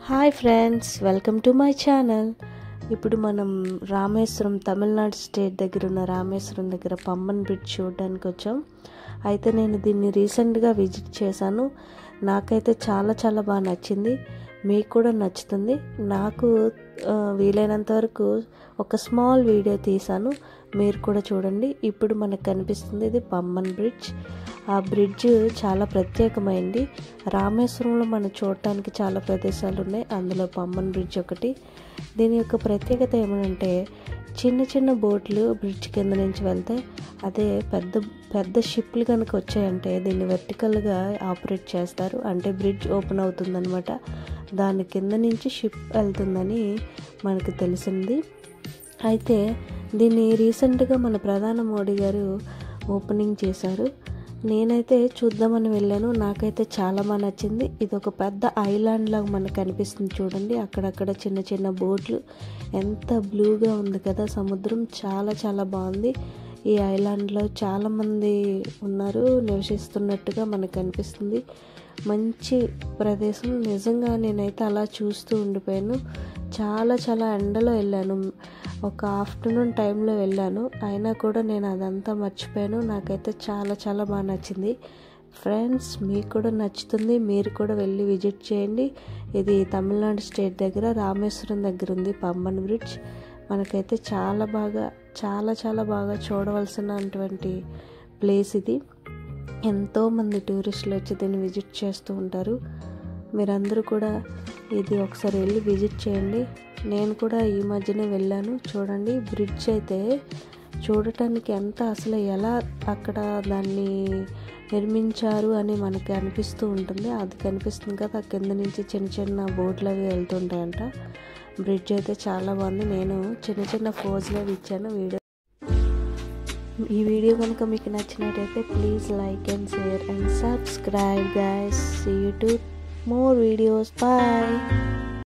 Hi friends, welcome to my channel. ఇప్పుడు మనం Rameswaram, Tamil Nadu state దగ్గర ఉన్న రామేశ్వరం దగ్గర పంబన్ బ్రిడ్జ్ చూడడానికి వచ్చాం. అయితే నేను దీన్ని రీసెంట్గా విజిట్ చేశాను. నాకైతే చాలా చాలా బాగా నచ్చింది. మీకు కూడా నచ్చుతుంది. నాకు వీలైనంత వరకు ఒక స్మాల్ వీడియో తీశాను, మీరు కూడా చూడండి. ఇప్పుడు మనకు కనిపిస్తుంది ఇది పంబన్ బ్రిడ్జ్. ఆ బ్రిడ్జ్ చాలా ప్రత్యేకమైంది. రామేశ్వరంలో మనం చూడటానికి చాలా ప్రదేశాలు ఉన్నాయి, అందులో పంబన్ బ్రిడ్జ్ ఒకటి. దీని యొక్క ప్రత్యేకత ఏమంటే, చిన్న చిన్న బోట్లు బ్రిడ్జ్ కింద నుంచి వెళ్తాయి. అదే పెద్ద పెద్ద షిప్లు కనుక వచ్చాయంటే దీన్ని వెర్టికల్గా ఆపరేట్ చేస్తారు. అంటే బ్రిడ్జ్ ఓపెన్ అవుతుందన్నమాట. దాని కింద నుంచి షిప్ వెళ్తుందని మనకు తెలిసింది. అయితే దీన్ని రీసెంట్గా మన ప్రధాని మోడీ గారు ఓపెనింగ్ చేశారు. నేనైతే చూద్దామని వెళ్ళాను. నాకైతే చాలా బాగా నచ్చింది. ఇది ఒక పెద్ద ఐలాండ్ లాగా మనకు కనిపిస్తుంది చూడండి. అక్కడక్కడ చిన్న చిన్న బోట్లు, ఎంత బ్లూగా ఉంది కదా సముద్రం, చాలా చాలా బాగుంది. ఈ ఐలాండ్లో చాలామంది ఉన్నారు, నివసిస్తున్నట్టుగా మనకు కనిపిస్తుంది. మంచి ప్రదేశం నిజంగా. నేనైతే అలా చూస్తూ ఉండిపోయాను. చాలా చాలా ఎండలో వెళ్ళాను, ఒక ఆఫ్టర్నూన్ టైంలో వెళ్ళాను. అయినా కూడా నేను అదంతా మర్చిపోయాను. నాకైతే చాలా చాలా బాగా నచ్చింది. ఫ్రెండ్స్, మీకు కూడా నచ్చుతుంది, మీరు కూడా వెళ్ళి విజిట్ చేయండి. ఇది తమిళనాడు స్టేట్ దగ్గర రామేశ్వరం దగ్గర ఉంది పంబన్ బ్రిడ్జ్. మనకైతే చాలా బాగా చూడవలసినటువంటి ప్లేస్ ఇది. ఎంతోమంది టూరిస్టులు వచ్చి దీన్ని విజిట్ చేస్తూ ఉంటారు. మీరందరూ కూడా ఇది ఒకసారి వెళ్ళి విజిట్ చేయండి. నేను కూడా ఈ మధ్యనే వెళ్ళాను. చూడండి, బ్రిడ్జ్ అయితే చూడటానికి ఎంత, అసలు ఎలా అక్కడ దాన్ని నిర్మించారు అని మనకి అనిపిస్తూ ఉంటుంది. అది కనిపిస్తుంది కదా, కింద నుంచి చిన్న చిన్న బోట్లు అవి వెళ్తుంటాయంట. బ్రిడ్జ్ అయితే చాలా బాగుంది. నేను చిన్న చిన్న ఫోజులు అవి ఇచ్చాను వీడియో. ఈ వీడియో కనుక మీకు నచ్చినట్టయితే please like and share and subscribe guys. See you to more videos. Bye.